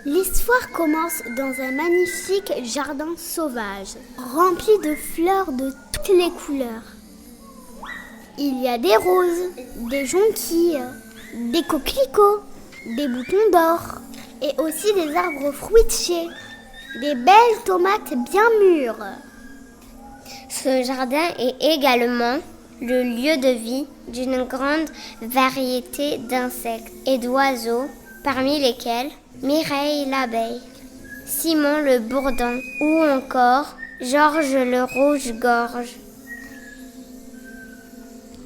L'histoire commence dans un magnifique jardin sauvage, rempli de fleurs de toutes les couleurs. Il y a des roses, des jonquilles, des coquelicots, des boutons d'or et aussi des arbres fruitiers, des belles tomates bien mûres. Ce jardin est également le lieu de vie d'une grande variété d'insectes et d'oiseaux, parmi lesquels Mireille l'abeille, Simon le bourdon ou encore Georges le rouge-gorge.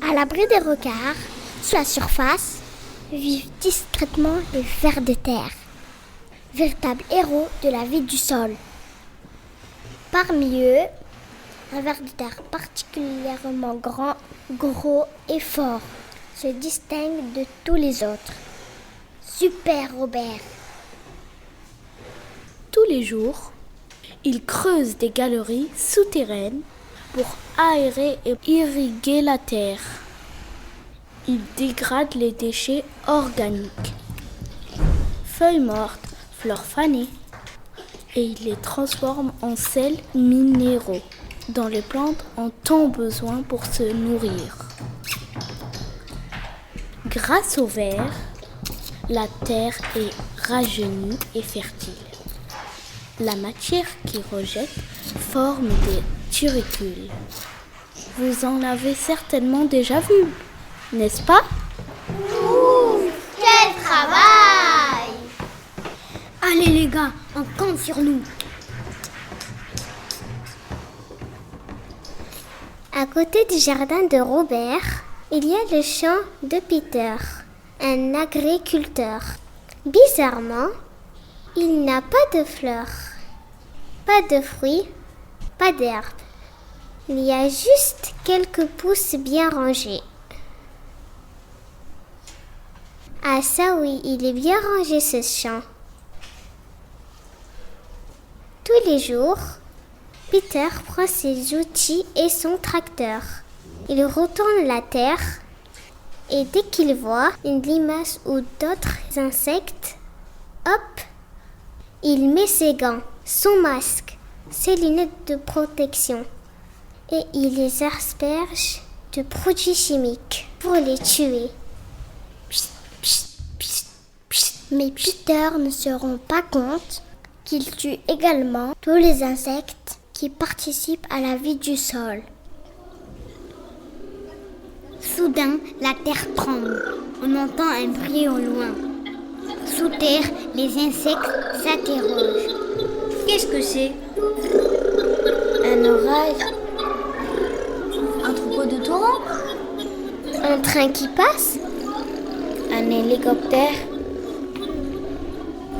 À l'abri des regards, sous la surface, vivent discrètement les vers de terre, véritables héros de la vie du sol. Parmi eux, un ver de terre particulièrement grand, gros et fort se distingue de tous les autres. Super Robert. Tous les jours, il creuse des galeries souterraines pour aérer et irriguer la terre. Il dégrade les déchets organiques, feuilles mortes, fleurs fanées, et il les transforme en sels minéraux dont les plantes ont tant besoin pour se nourrir. Grâce au ver, la terre est rajeunie et fertile. La matière qu'il rejette forme des turicules. Vous en avez certainement déjà vu, n'est-ce pas? Quel travail! Allez les gars, on compte sur nous. À côté du jardin de Robert, il y a le champ de Peter, un agriculteur. Bizarrement, il n'a pas de fleurs, pas de fruits, pas d'herbes. Il y a juste quelques pousses bien rangées. Ah ça oui, il est bien rangé ce champ. Tous les jours, Peter prend ses outils et son tracteur. Il retourne la terre et dès qu'il voit une limace ou d'autres insectes, hop, il met ses gants, son masque, ses lunettes de protection et il les asperge de produits chimiques pour les tuer. Mais Peter ne se rend pas compte qu'il tue également tous les insectes qui participent à la vie du sol. Soudain, la terre tremble. On entend un bruit au loin. Sous terre, les insectes s'interrogent. Qu'est-ce que c'est? Un orage, Un troupeau de taureaux? un train qui passe, un hélicoptère,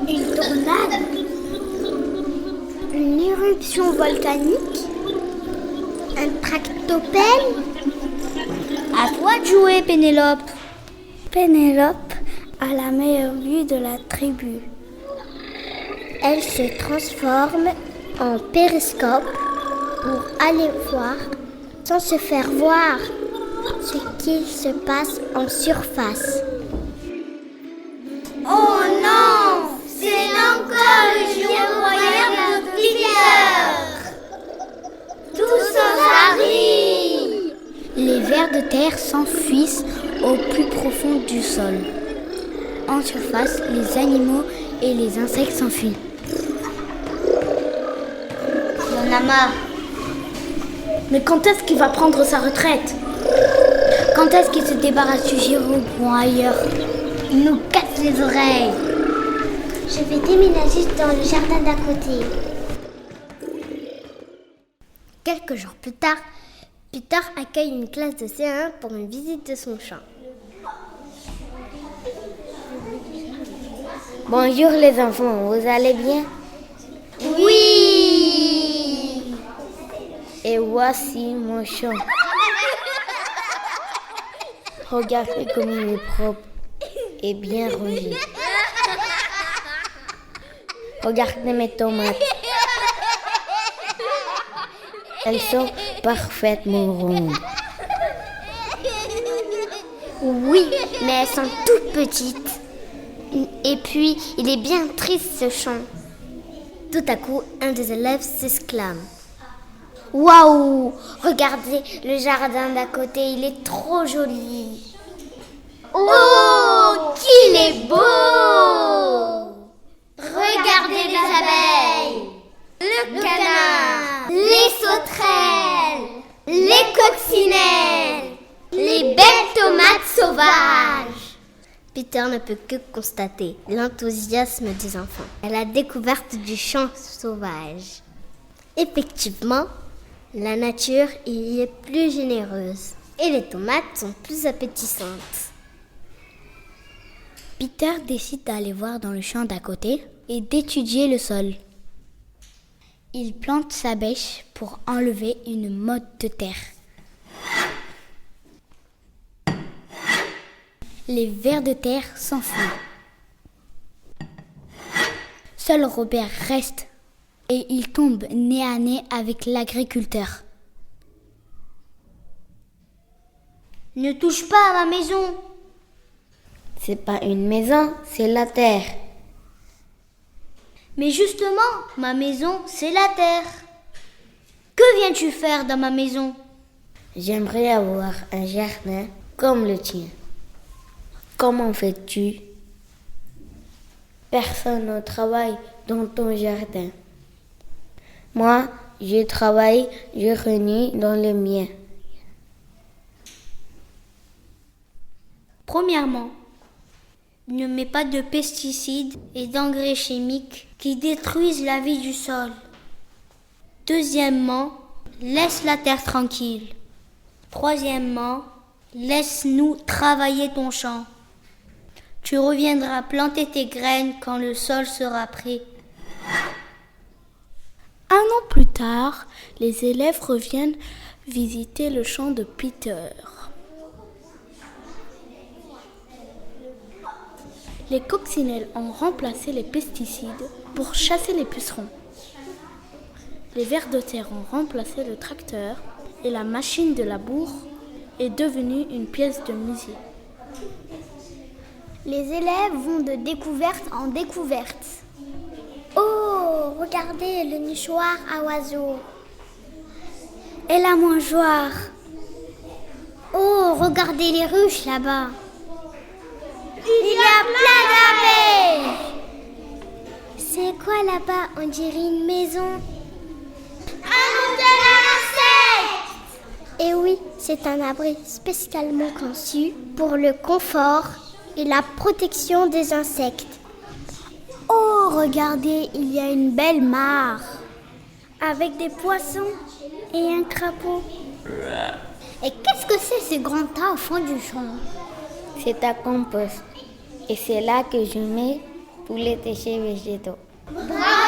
Une tornade? Une éruption volcanique? Un tractopelle? À toi de jouer, Pénélope. Pénélope a la meilleure vue de la tribu. elle se transforme en périscope pour aller voir, sans se faire voir, ce qu'il se passe en surface. Oh non! C'est encore le jour royal de Peter! Tous aux abris! Les vers de terre s'enfuissent au plus profond du sol. En surface, les animaux et les insectes s'enfuient. On a marre. Mais quand est-ce qu'il va prendre sa retraite? Quand est-ce qu'il se débarrasse du Giraud pour ailleurs? Il nous casse les oreilles. Je vais déménager dans le jardin d'à côté. Quelques jours plus tard, Peter accueille une classe de C1 pour une visite de son champ. Bonjour les enfants, vous allez bien? Oui! Et voici mon champ. Regardez comme il est propre et bien rangé. Regardez mes tomates. Elles sont parfaitement rondes. Oui, mais elles sont toutes petites. Et puis, il est bien triste ce chant. Tout à coup, un des élèves s'exclame. Waouh! Regardez le jardin d'à côté, il est trop joli. Oh, qu'il est beau! Regardez les abeilles, le canard, les sauterelles, les coccinelles, les belles tomates sauvages. Peter ne peut que constater l'enthousiasme des enfants à la découverte du champ sauvage. Effectivement, la nature y est plus généreuse et les tomates sont plus appétissantes. Peter décide d'aller voir dans le champ d'à côté et d'étudier le sol. Il plante sa bêche pour enlever une motte de terre. Les vers de terre s'enfuient. Seul Robert reste et il tombe nez à nez avec l'agriculteur. Ne touche pas à ma maison. C'est pas une maison, c'est la terre. Mais justement, ma maison, c'est la terre. Que viens-tu faire dans ma maison? J'aimerais avoir un jardin comme le tien. Comment fais-tu? Personne ne travaille dans ton jardin. Moi, je travaille, je renie dans le mien. Premièrement, ne mets pas de pesticides et d'engrais chimiques qui détruisent la vie du sol. Deuxièmement, laisse la terre tranquille. Troisièmement, laisse-nous travailler ton champ. Tu reviendras planter tes graines quand le sol sera prêt. Un an plus tard, les élèves reviennent visiter le champ de Peter. Les coccinelles ont remplacé les pesticides pour chasser les pucerons. Les vers de terre ont remplacé le tracteur et la machine de labour est devenue une pièce de musée. Les élèves vont de découverte en découverte. Oh, regardez le nichoir à oiseaux. Et la mangeoire. Oh, regardez les ruches là-bas. Il y a plein d'abeilles. C'est quoi là-bas? On dirait une maison. Un hôtel à insectes. Et oui, c'est un abri spécialement conçu pour le confort et la protection des insectes. Oh, regardez, il y a une belle mare avec des poissons et un crapaud. Et qu'est-ce que c'est ce grand tas au fond du champ? C'est un compost. Et c'est là que je mets tous les déchets végétaux. Bravo!